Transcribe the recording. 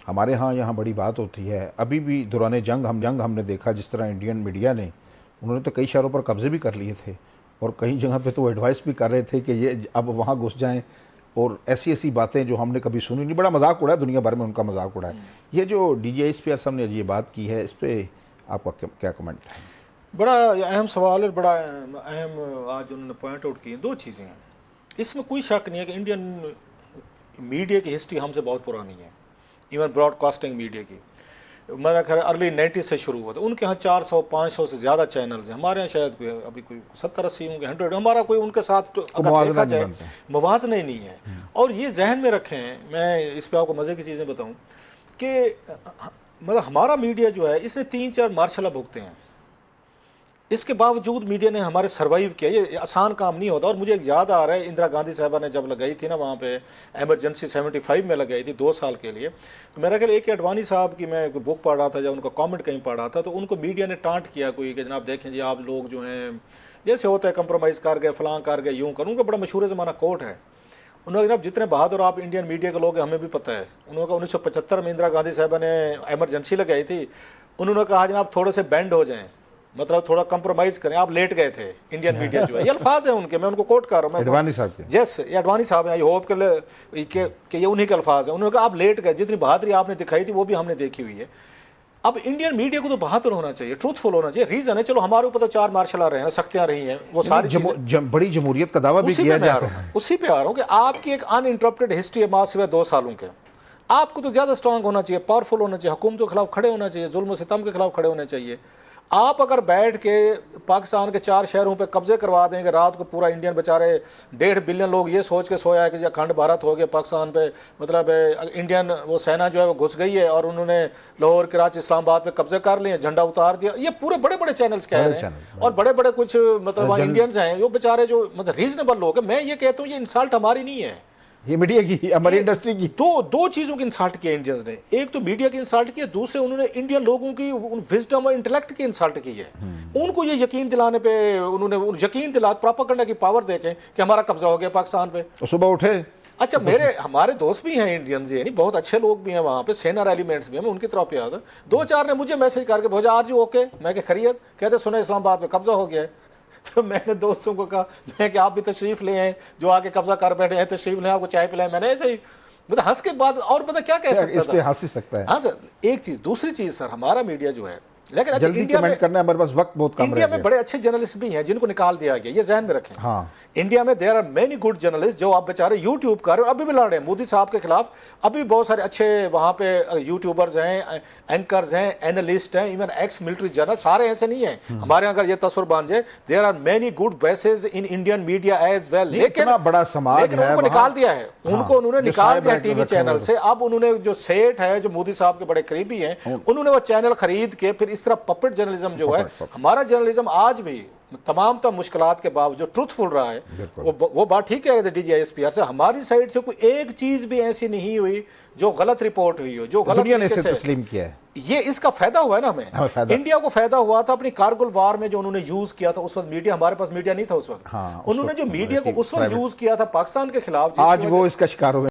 ہمارے ہاں یہاں بڑی بات ہوتی ہے. ابھی بھی دوران جنگ ہم نے دیکھا جس طرح انڈین میڈیا نے انہوں نے تو کئی شہروں پر قبضے بھی کر لیے تھے اور کئی جگہ پہ تو ایڈوائس بھی کر رہے تھے کہ یہ اب وہاں گھس جائیں, اور ایسی باتیں جو ہم نے کبھی سنی نہیں. بڑا مذاق اڑا ہے, دنیا بھر میں ان کا مذاق اڑا ہے. یہ جو D G S P R صاحب نے یہ بات کی ہے, اس پہ آپ کا کیا کمنٹ ہے؟ بڑا اہم سوال اور بڑا اہم آج انہوں نے پوائنٹ آؤٹ کیے. دو چیزیں ہیں اس میں, کوئی شک نہیں ہے کہ انڈین میڈیا کی ہسٹری ہم سے بہت پرانی ہے. ایون براڈ کاسٹنگ میڈیا کی میرا خیال ارلی 90 سے شروع ہوا تھا. ان کے ہاں 400-500 سے زیادہ چینلز ہیں. ہمارے ہاں شاید ابھی کوئی 70-80 ہوں گے, 100. ہمارا کوئی ان کے ساتھ اگر دیکھا جائے موازنہ ہی نہیں ہے. اور یہ ذہن میں رکھیں, میں اس پہ آپ کو مزے کی چیزیں بتاؤں کہ مطلب ہمارا میڈیا جو ہے اس نے 3-4 مارشل بھگتے ہیں. اس کے باوجود میڈیا نے ہمارے سروائیو کیا. یہ آسان کام نہیں ہوتا. اور مجھے یاد آ رہا ہے اندرا گاندھی صاحبہ نے جب لگائی تھی نا وہاں پہ ایمرجنسی 75 میں لگائی تھی 2 سال کے لیے, تو میرا خیال ایک اڈوانی صاحب کی میں بک پڑھ رہا تھا یا ان کا کامنٹ کہیں پڑھ رہا تھا, تو ان کو میڈیا نے ٹانٹ کیا کوئی کہ جناب دیکھیں جی آپ لوگ جو ہیں جیسے ہوتا ہے کمپرومائز کر گئے, فلاں کر گئے, یوں کروں. ان کا بڑا مشہور زمانہ کوٹ ہے. انہوں نے جناب جتنے بہادر آپ انڈین میڈیا کے لوگ ہیں ہمیں بھی پتہ ہے. انہوں نے 1975 میں اندرا گاندھی صاحبہ نے ایمرجنسی لگائی تھی. انہوں نے کہا جناب تھوڑے سے بینڈ ہو جائیں, مطلب تھوڑا کمپرومائز کریں. آپ لیٹ گئے تھے انڈین میڈیا جو ہے. یہ الفاظ ہیں ان کے, میں ان کو کوٹ کر رہا ہوں. اڈوانی صاحب کے یس, یہ اڈوانی صاحب ہیں. آئی ہوپ کہ یہ انہی کے الفاظ ہیں. انہوں نے کہا آپ لیٹ گئے, جتنی بہادری آپ نے دکھائی تھی وہ بھی ہم نے دیکھی ہوئی ہے. اب انڈین میڈیا کو تو بہادر ہونا چاہیے, ٹروتھ فل ہونا چاہیے. ریزن ہے چلو ہمارے اوپر تو 4 مارشل آ رہے ہیں, سختیاں رہی ہیں, وہ ساری بڑی جمہوریت کا دعویٰ بھی کیا جاتا ہے. اسی پہ آ رہا ہوں کہ آپ کی ایک ان انٹرپٹڈ ہسٹری ہے ماں سوائے 2 سالوں کے. آپ کو تو زیادہ اسٹرانگ ہونا چاہیے, پاورفل ہونا چاہیے, حکومتوں کے خلاف کھڑے ہونا چاہیے, ظلم و ستم کے خلاف کھڑے ہونے چاہیے. آپ اگر بیٹھ کے پاکستان کے 4 شہروں پہ قبضے کروا دیں کہ رات کو پورا انڈین بیچارے 1.5 بلین لوگ یہ سوچ کے سویا ہے کہ اکھنڈ بھارت ہو گیا پاکستان پہ, مطلب انڈین وہ سینا جو ہے وہ گھس گئی ہے اور انہوں نے لاہور, کراچی, اسلام آباد پہ قبضے کر لیے, جھنڈا اتار دیا. یہ پورے بڑے بڑے چینلز کہہ رہے ہیں اور بڑے بڑے کچھ مطلب انڈینز ہیں جو بیچارے جو مطلب ریزنیبل لوگ ہیں. میں یہ کہتا ہوں یہ انسلٹ ہماری نہیں ہے, یہ میڈیا کی, ہماری انڈسٹری کی. دو چیزوں کی انسلٹ کی انڈینز نے. ایک تو میڈیا کی انسلٹ کی ہے, دوسرے انہوں نے انڈین لوگوں کی وزڈم اور انٹلیکٹ کی انسلٹ کی ہے. ان کو یہ یقین دلانے پہ انہوں نے یقین پراپاگنڈا کی پاور دیکھیں کہ ہمارا قبضہ ہو گیا پاکستان پہ. صبح اٹھے. اچھا ہمارے دوست بھی ہیں انڈینز, یعنی بہت اچھے لوگ بھی ہیں وہاں پہ, سینر ایلیمنٹس بھی ہیں, میں ان کی طرف پہ آتا. 2-4 نے مجھے میسج کر کے بھیجا آر جی اوکے, میں کہ خیریت, کہتے سنا اسلام آباد پہ قبضہ ہو گیا ہے. تو میں نے دوستوں کو کہا میں کہ آپ بھی تشریف لے آئیں, جو آگے قبضہ کر بیٹھے ہیں تشریف لیں, آپ کو چائے پلائیں. میں نے ایسے ہی مطلب ہنس کے بعد اور مطلب کیا کہہ سکتا تھا, اس پہ ہنس ہی سکتا ہے. ہاں سر, ایک چیز. دوسری چیز سر, ہمارا میڈیا جو ہے, لیکن جلدی کمنٹ کرنا ہے, ہمارے پاس وقت بہت کم رہ گیا. انڈیا میں بڑے اچھے جرنلسٹ بھی ہیں جن کو نکال دیا گیا, یہ ذہن میں رکھیں. ہاں, انڈیا میں there are many good journalist جو آپ بیچارے یوٹیوب کر رہے ہیں, ابھی بھی لڑ رہے ہیں مودی صاحب کے خلاف. ابھی بہت سارے اچھے وہاں پہ یوٹیوبرز ہیں, اینکرز ہیں, اینالسٹ ہیں, ایون ایکس ملٹری جرنل, سارے ایسے نہیں ہیں. ہمارے اگر یہ تصور بن جائے there are many good ways in Indian media as well. لیکن بڑا سماج ہے, ان کو نکال دیا ہے, انہوں نے نکال دیا ٹی وی چینل سے. اب انہوں نے جو سیٹ ہے جو مودی صاحب کے بڑے قریبی ہیں, انہوں نے وہ چینل خرید کے پھر اس طرح پپٹ جرنلزم جو ہے, ہمارا جرنلزم آج بھی تمام مشکلات کے باوجود ٹروتھ فل رہا ہے. وہ بات ٹھیک کہہ رہے تھے D G S P R سے, ہماری سائڈ سے کوئی ایک چیز بھی ایسی نہیں ہوئی جو غلط رپورٹ ہوئی ہو, جو غلط دنیا نے اسے تسلیم کیا ہے. یہ اس کا فائدہ ہوا ہے نا ہمیں. انڈیا کو فائدہ ہوا تھا اپنی کارگل وار میں جو انہوں نے یوز کیا تھا. اس وقت میڈیا, ہمارے پاس میڈیا نہیں تھا اس وقت. انہوں نے جو میڈیا کو اس وقت یوز کیا تھا پاکستان کے خلاف, آج وہ اس کا شکار ہوئے.